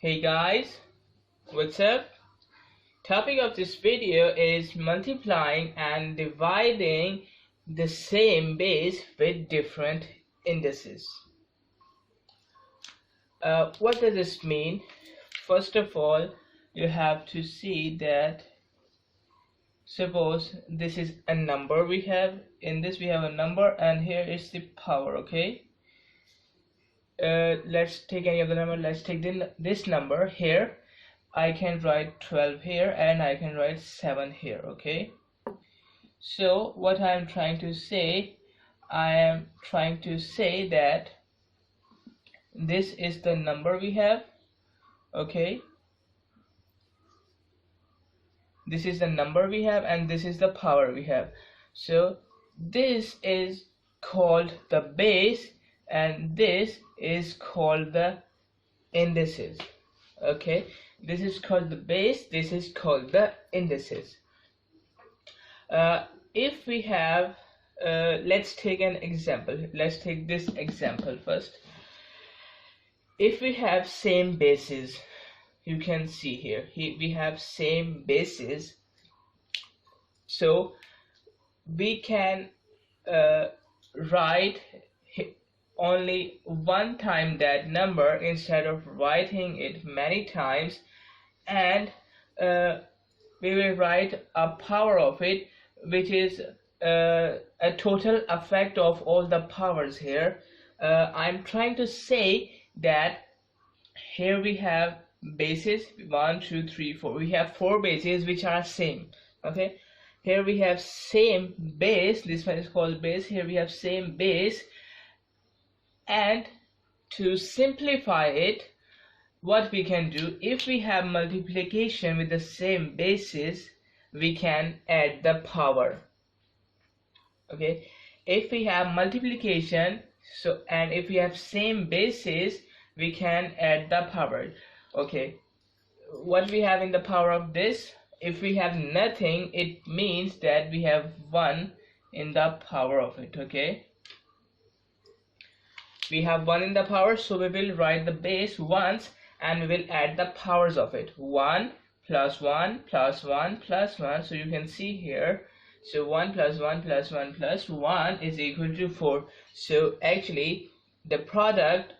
Hey guys, what's up? Topic of this video is multiplying and dividing the same base with different indices. What does this mean? First of all, you have to see that suppose this is a number we have. In this we have a number and here is the power, okay? Let's take any of the number. Let's take this number here. I can write 12 here and I can write 7 here, okay? So what I am trying to say, I am trying to say that this is the number we have, okay? This is the number we have and this is the power we have. So this is called the base and this is called the indices, okay? This is called the base, this is called the indices. If we have let's take an example. Let's take this example first. If we have same bases, you can see here we have same bases, so we can write only one time that number instead of writing it many times, and we will write a power of it, which is a total effect of all the powers here. I'm trying to say that here we have bases 1 2 3 4. We have 4 bases which are same, okay? Here we have same base, this one is called base. Here we have same base, and to simplify it, what we can do, if we have multiplication with the same bases, we can add the power, okay? If we have multiplication, so and if we have same bases, we can add the power, okay? What we have in the power of this, if we have nothing, it means that we have 1 in the power of it, okay? We have 1 in the power, so we will write the base once and we will add the powers of it. 1 plus 1 plus 1 plus 1. So you can see here, so 1 plus 1 plus 1 plus 1 is equal to 4. So actually the product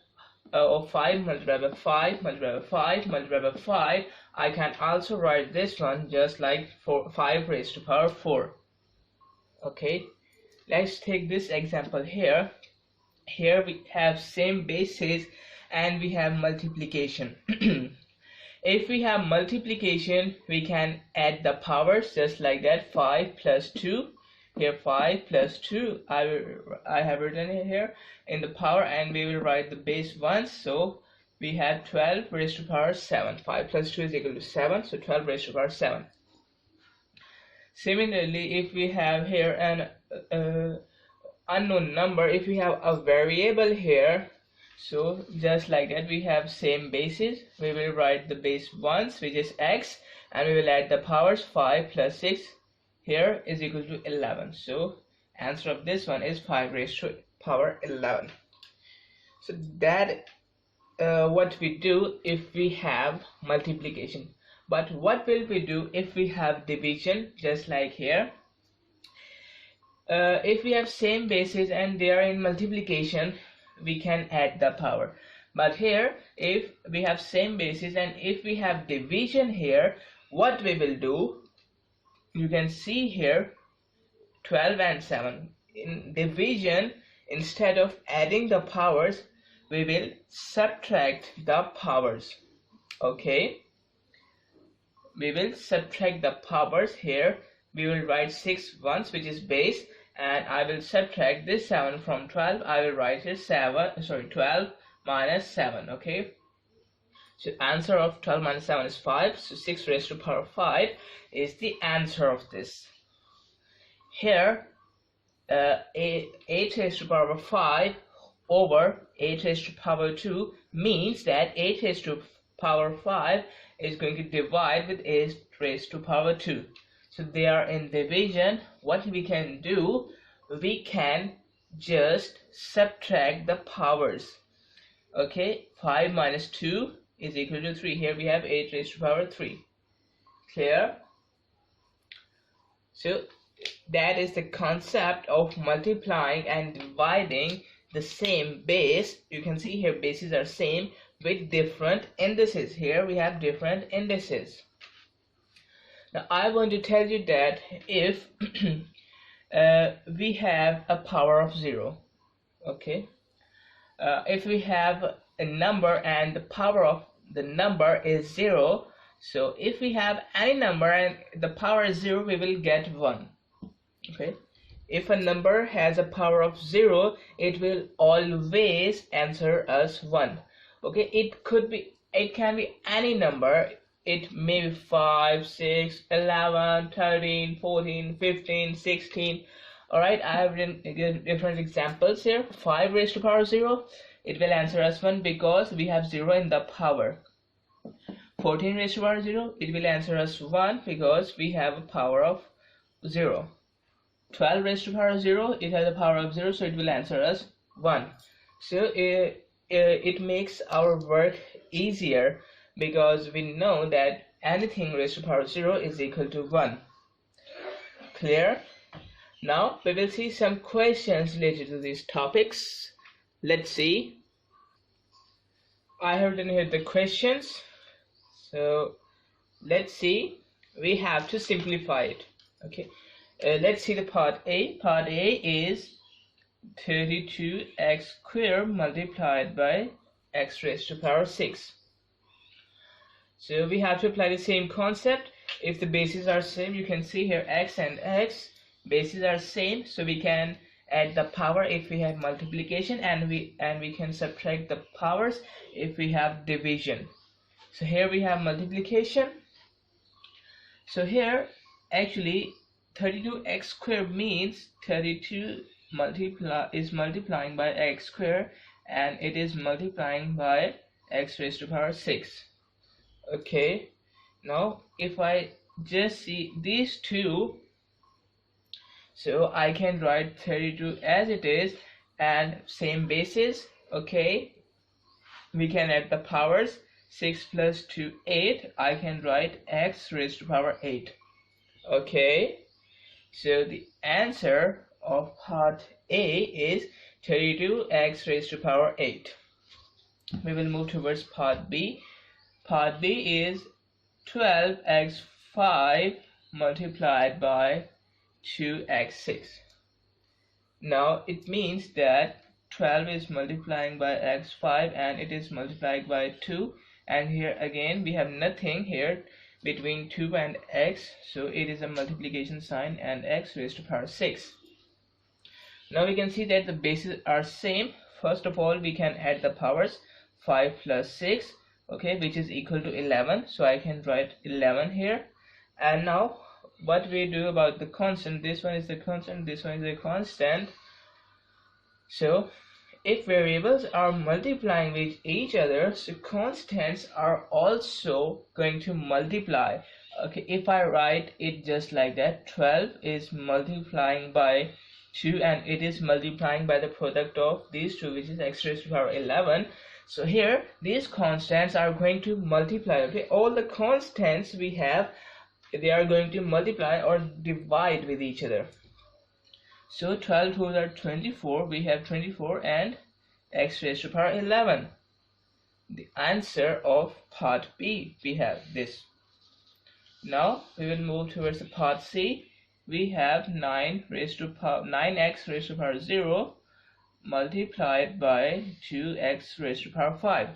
of 5 multiplied by 5 multiplied by 5 multiplied by 5, I can also write this one just like 5 raised to power 4, okay? Let's take this example here. Here we have same bases and we have multiplication. If we have multiplication, we can add the powers just like that. 5 plus 2, here 5 plus 2, I have written it here in the power, and we will write the base once. So we have 12 raised to power 7. 5 plus 2 is equal to 7, so 12 raised to power 7. Similarly, if we have here an unknown number, if we have a variable here, so just like that, we have same bases, we will write the base once, which is x, and we will add the powers. 5 plus 6 here is equal to 11. So answer of this one is 5 raised to power 11. So that what we do if we have multiplication. But what will we do if we have division? Just like here, if we have same bases and they are in multiplication, we can add the power. But here, if we have same bases and if we have division here, what we will do, you can see here 12 and 7. In division, instead of adding the powers, we will subtract the powers, okay? We will subtract the powers. Here we will write 6 once, which is base, and I will subtract this 7 from 12. I will write it 12 minus 7, okay? So answer of 12 minus 7 is 5. So 6 raised to power 5 is the answer of this. Here 8 raised to power 5 over 8 raised to power 2 means that 8 raised to power 5 is going to divide with 8 raised to power 2. So they are in division. What we can do, we can just subtract the powers. Okay, 5 minus 2 is equal to 3. Here we have 8 raised to power 3. Clear? So that is the concept of multiplying and dividing the same base. You can see here bases are same with different indices. Here we have different indices. Now I want to tell you that if we have a power of 0, okay, if we have a number and the power of the number is 0, so if we have any number and the power is 0, we will get 1. Okay, if a number has a power of 0, it will always answer us 1. Okay, it can be any number. It may be 5, 6, 11, 13, 14, 15, 16. Alright, I have given different examples here. 5 raised to power 0, it will answer us 1 because we have 0 in the power. 14 raised to power 0, it will answer us 1 because we have a power of 0. 12 raised to power 0, it has a power of 0, so it will answer us 1. So it makes our work easier because we know that anything raised to power 0 is equal to 1. Clear? Now we will see some questions related to these topics. Let's see. I have written here the questions. So let's see. We have to simplify it. Okay. Let's see the part A. Part A is 32x squared multiplied by x raised to power 6. So we have to apply the same concept. If the bases are same, you can see here x and x bases are same, so we can add the power if we have multiplication, and we can subtract the powers if we have division. So here we have multiplication. So here actually 32x squared means 32 is multiplying by x squared, and it is multiplying by x raised to power 6. Okay, now if I just see these two, so I can write 32 as it is and same basis. Okay, we can add the powers. 6 plus 2, 8. I can write x raised to power 8. Okay, so the answer of part A is 32x raised to power 8. We will move towards part B. Part B is 12x5 multiplied by 2x6. Now it means that 12 is multiplying by x5 and it is multiplied by 2, and here again we have nothing here between 2 and x, so it is a multiplication sign and x raised to power 6. Now we can see that the bases are same. First of all, we can add the powers. 5 plus 6, okay, which is equal to 11, so I can write 11 here. And now what we do about the constant, this one is the constant, this one is the constant. So if variables are multiplying with each other, so constants are also going to multiply. Okay, if I write it just like that, 12 is multiplying by 2 and it is multiplying by the product of these two, which is x raised to power 11. So here these constants are going to multiply. Okay, all the constants we have, they are going to multiply or divide with each other. So 12 2s are 24, we have 24 and x raised to power 11. The answer of part B, we have this. Now we will move towards the part C. We have 9x raised to power 0 multiplied by 2x raised to power 5.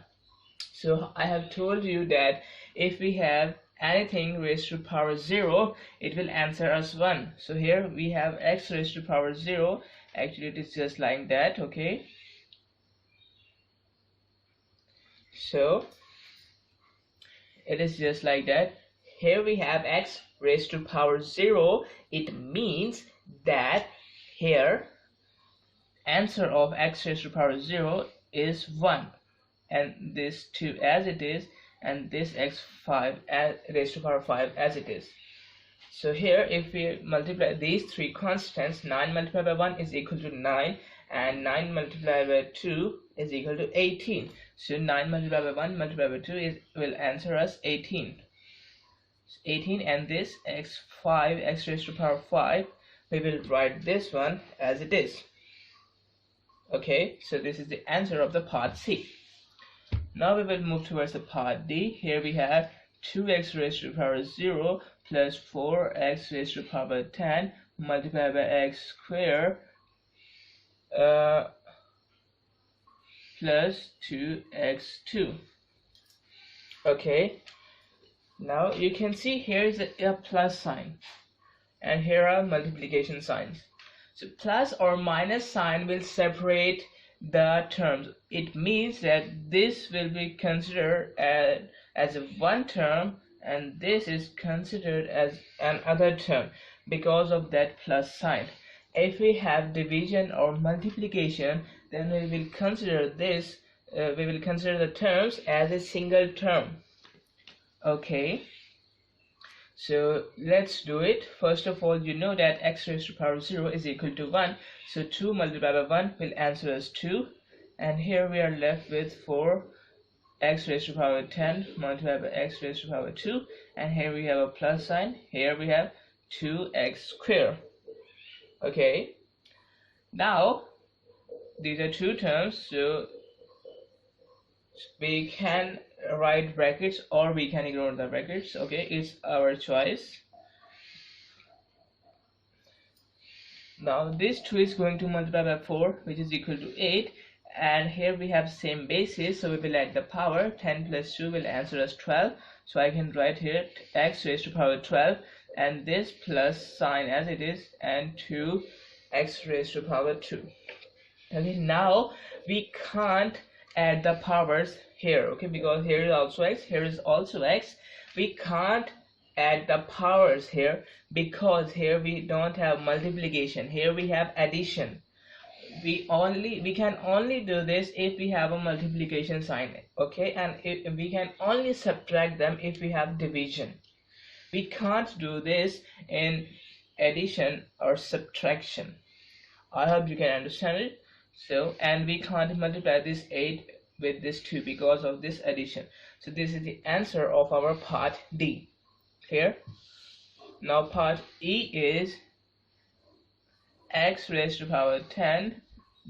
So I have told you that if we have anything raised to power 0, it will answer us 1. So here we have x raised to power 0. Actually it is just like that. Okay, so it is just like that. Here we have x raised to power 0. It means that here answer of x raised to power 0 is 1, and this 2 as it is, and this x5 raised to power 5 as it is. So here if we multiply these three constants, 9 multiplied by 1 is equal to 9, and 9 multiplied by 2 is equal to 18. So 9 multiplied by 1 multiplied by 2 will answer us 18. 18, and this x5 x raised to power 5, we will write this one as it is. Okay, so this is the answer of the part C. Now we will move towards the part D. Here we have 2x raised to the power 0 plus 4x raised to the power 10 multiplied by x squared plus 2x2. Okay, now you can see here is a plus sign and here are multiplication signs. So plus or minus sign will separate the terms. It means that this will be considered as a one term and this is considered as another term because of that plus sign. If we have division or multiplication, then we will consider this we will consider the terms as a single term. Okay, so let's do it. First of all, you know that x raised to the power 0 is equal to 1, so 2 multiplied by 1 will answer us 2, and here we are left with 4 x raised to the power 10 multiplied by x raised to the power 2, and here we have a plus sign, here we have 2x squared. Okay, now these are two terms, so we can write brackets or we can ignore the brackets. Okay, it's our choice. Now this 2 is going to multiply by 4, which is equal to 8, and here we have same basis, so we will add the power. 10 plus 2 will answer us 12, so I can write here x raised to the power 12 and this plus sign as it is, and 2 x raised to the power 2. Okay, now we can't add the powers here, okay, because here is also x, here is also x. We can't add the powers here because here we don't have multiplication, here we have addition. We can only do this if we have a multiplication sign, okay, and we can only subtract them if we have division. We can't do this in addition or subtraction. I hope you can understand it. So, and we can't multiply this 8 with this 2 because of this addition. So this is the answer of our part D. Clear? Now part E is x raised to the power 10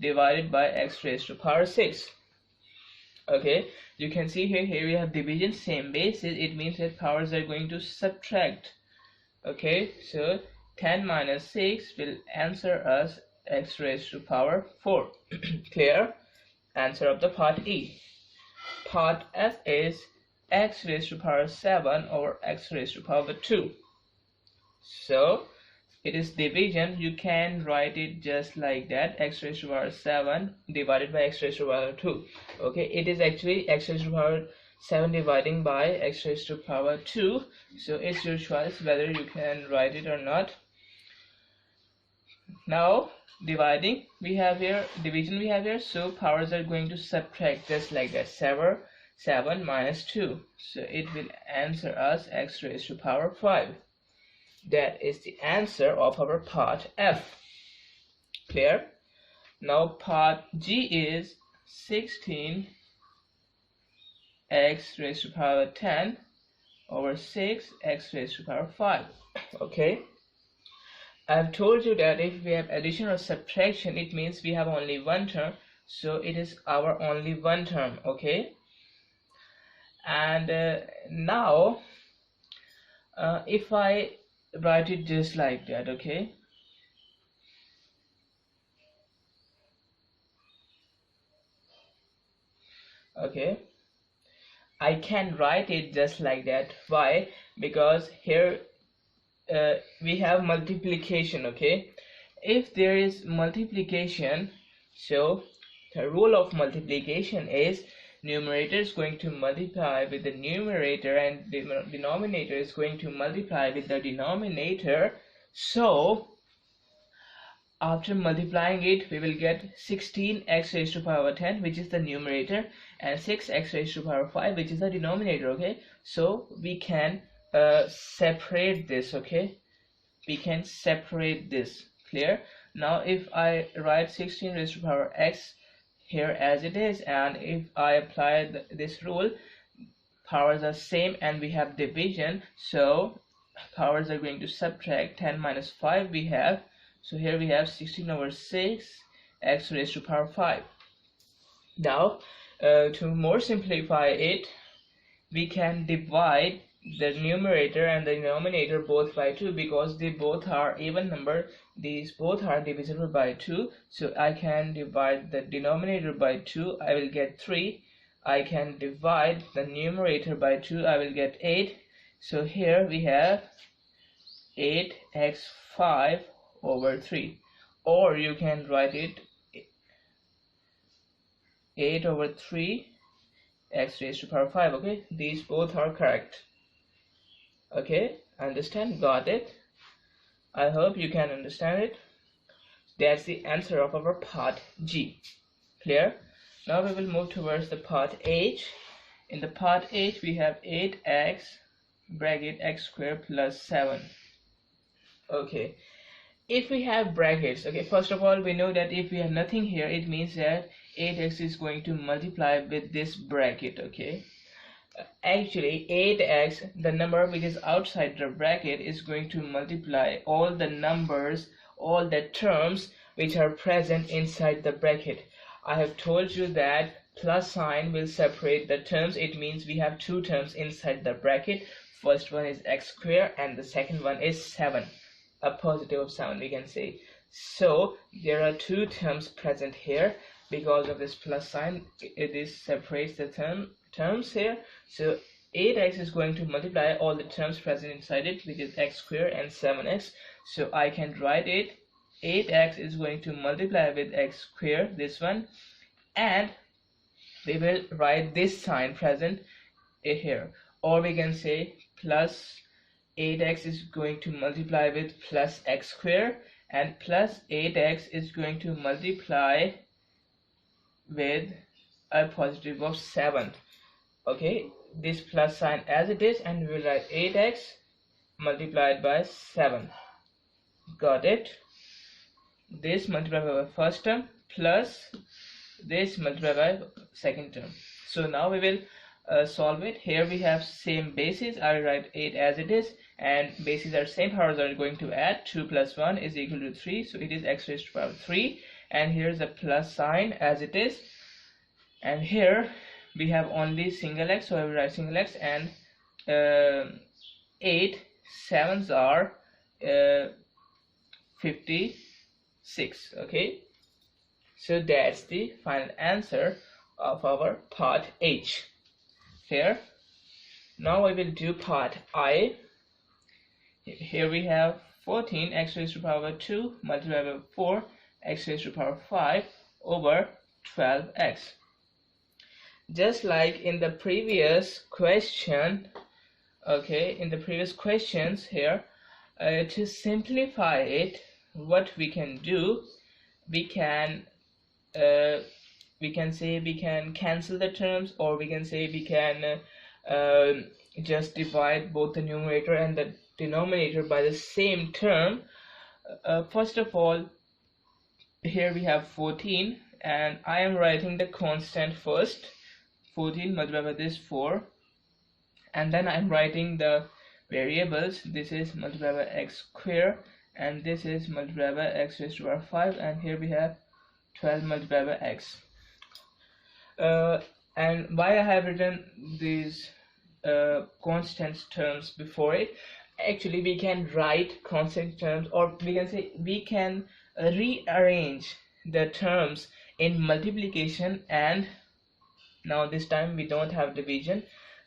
divided by x raised to the power 6. Okay, you can see here we have division, same basis. It means that powers are going to subtract. Okay, so 10 minus 6 will answer us x raised to the power 4. Clear? Answer of the part E. Part F is x raised to the power 7 over x raised to the power 2. So it is division. You can write it just like that, x raised to the power 7 divided by x raised to the power 2. Okay, it is actually x raised to the power 7 dividing by x raised to the power 2. So it's your choice whether you can write it or not. Now dividing we have here, division we have here, so powers are going to subtract just like that. 7 minus 2, so it will answer us x raised to the power 5. That is the answer of our part F. Clear? Now part G is 16 x raised to the power 10 over 6 x raised to the power 5. Okay, I've told you that if we have addition or subtraction, it means we have only one term, so it is our only one term. Okay, and now if I write it just like that, okay, I can write it just like that. Why? Because here we have multiplication. Okay, if there is multiplication, so the rule of multiplication is numerator is going to multiply with the numerator and the denominator is going to multiply with the denominator. So after multiplying it, we will get 16x raised to the power 10, which is the numerator, and 6x raised to the power 5, which is the denominator. Okay, so we can separate this. Okay, we can separate this. Clear? Now if I write 16 raised to power x here as it is, and if I apply this rule, powers are same and we have division, so powers are going to subtract. 10 minus 5 we have, so here we have 16 over 6 x raised to power 5. Now to more simplify it, we can divide the numerator and the denominator both by 2, because they both are even number. These both are divisible by 2, so I can divide the denominator by 2, I will get 3. I can divide the numerator by 2, I will get 8. So here we have 8x5 over 3, or you can write it 8 over 3 x raised to power 5. Okay, these both are correct. Okay, understand? Got it? I hope you can understand it. That's the answer of our part G. Clear? Now we will move towards the part H. In the part H we have 8x bracket x squared plus 7. Okay, if we have brackets, okay, first of all we know that if we have nothing here, it means that 8x is going to multiply with this bracket. Okay, actually 8x, the number which is outside the bracket, is going to multiply all the numbers, all the terms which are present inside the bracket. I have told you that plus sign will separate the terms. It means we have two terms inside the bracket. First one is x squared and the second one is 7, a positive of 7 we can say. So there are two terms present here. Because of this plus sign, it separates the terms here. So 8x is going to multiply all the terms present inside it, which is x squared and 7x. So I can write it 8x is going to multiply with x squared, this one, and we will write this sign present here, or we can say plus 8x is going to multiply with plus x squared, and plus 8x is going to multiply with a positive of 7. Okay, this plus sign as it is, and we will write 8x multiplied by 7. Got it? This multiplied by first term plus this multiplied by second term. So now we will solve it. Here we have same basis. I will write 8 as it is, and bases are same, powers are going to add. 2 plus 1 is equal to 3, so it is x raised to power 3. And here's a plus sign as it is, and here we have only single x, so I will write single x, and 8 sevens are 56. Okay, so that's the final answer of our part H. Here, now I will do part I. Here we have 14 x raised to power 2 multiplied by 4 x raised to power 5 over 12x. Just like in the previous question, okay, in the previous questions here, to simplify it, what we can do, we can say we can cancel the terms, or we can say we can just divide both the numerator and the denominator by the same term. First of all, here we have 14, and I am writing the constant first. 14 multiplied by this 4, and then I'm writing the variables. This is multiplied by x squared, and this is multiplied by x raised to power 5, and here we have 12 multiplied by x. And why I have written these constant terms before it, actually we can write constant terms, or we can say we can rearrange the terms in multiplication, and now this time we don't have division,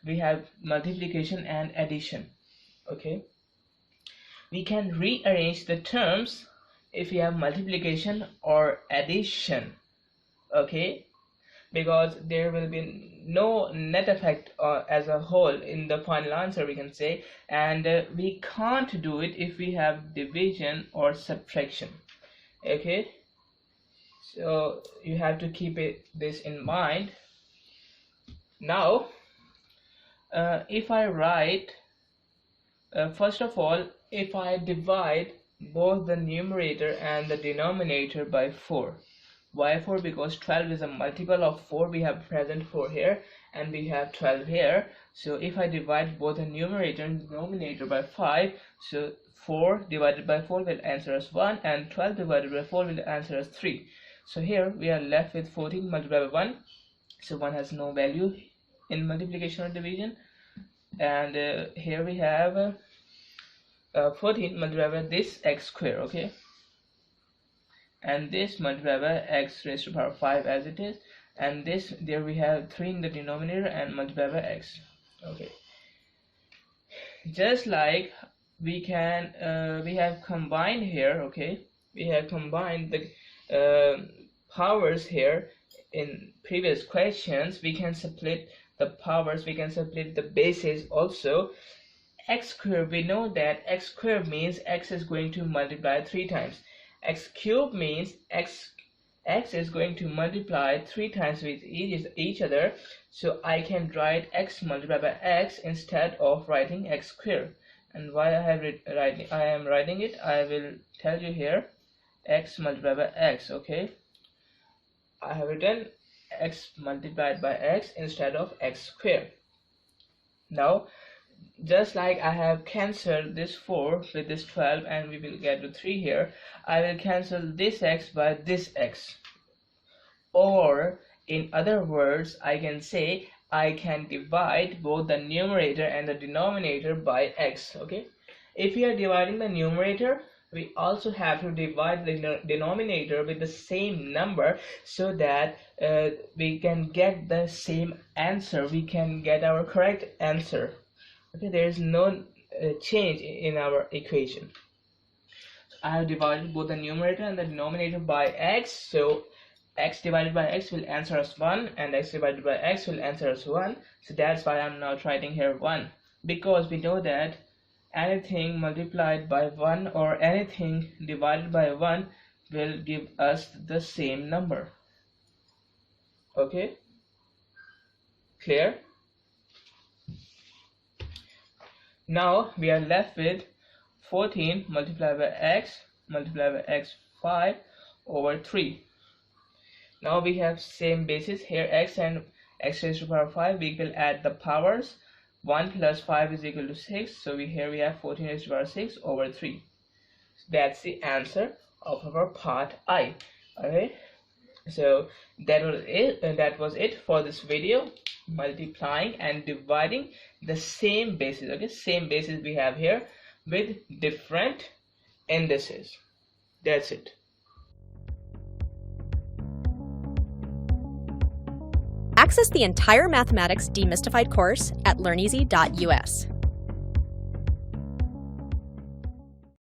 we have multiplication and addition. Okay, we can rearrange the terms if we have multiplication or addition. Okay, because there will be no net effect as a whole in the final answer, we can say, and we can't do it if we have division or subtraction. Okay, so you have to keep this in mind. Now if I write first of all, if I divide both the numerator and the denominator by 4. Why 4? Because 12 is a multiple of 4. We have present 4 here and we have 12 here. So if I divide both the numerator and denominator by 5, so 4 divided by 4 will answer us 1 and 12 divided by 4 will answer us 3. So here we are left with 14 multiplied by 1. So 1 has no value in multiplication or division. And here we have 14 multiplied by this x square, okay, and this multiplied by x raised to power 5 as it is, and this, there we have 3 in the denominator and multiplied by x, okay. Just like we can we have combined here, okay, we have combined the powers here in previous questions. We can split the powers, we can split the bases also. X squared, we know that x squared means x is going to multiply 3 times. X cubed means x is going to multiply 3 times with each other. So I can write x multiplied by x instead of writing x squared. And why I am writing it, I will tell you here. X multiplied by x, okay. I have written x multiplied by x instead of x squared. Now just like I have cancelled this 4 with this 12 and we will get to 3 here, I will cancel this x by this x. Or in other words, I can say I can divide both the numerator and the denominator by x, okay. If we are dividing the numerator, we also have to divide the denominator with the same number so that we can get the same answer, we can get our correct answer. Okay, there is no change in our equation. So I have divided both the numerator and the denominator by x, so x divided by x will answer us 1 and x divided by x will answer us 1. So that's why I'm now writing here 1, because we know that anything multiplied by 1 or anything divided by 1 will give us the same number. Okay, clear? Now we are left with 14 multiplied by x 5 over 3. Now we have same basis here, x and x raised to power 5. We will add the powers. 1 plus 5 is equal to 6. So here we have 14 raised to power 6 over 3. That's the answer of our part I. Alright. So that was it for this video, multiplying and dividing the same basis, okay, same basis we have here with different indices. That's it. Access the entire Mathematics Demystified course at learneasy.us.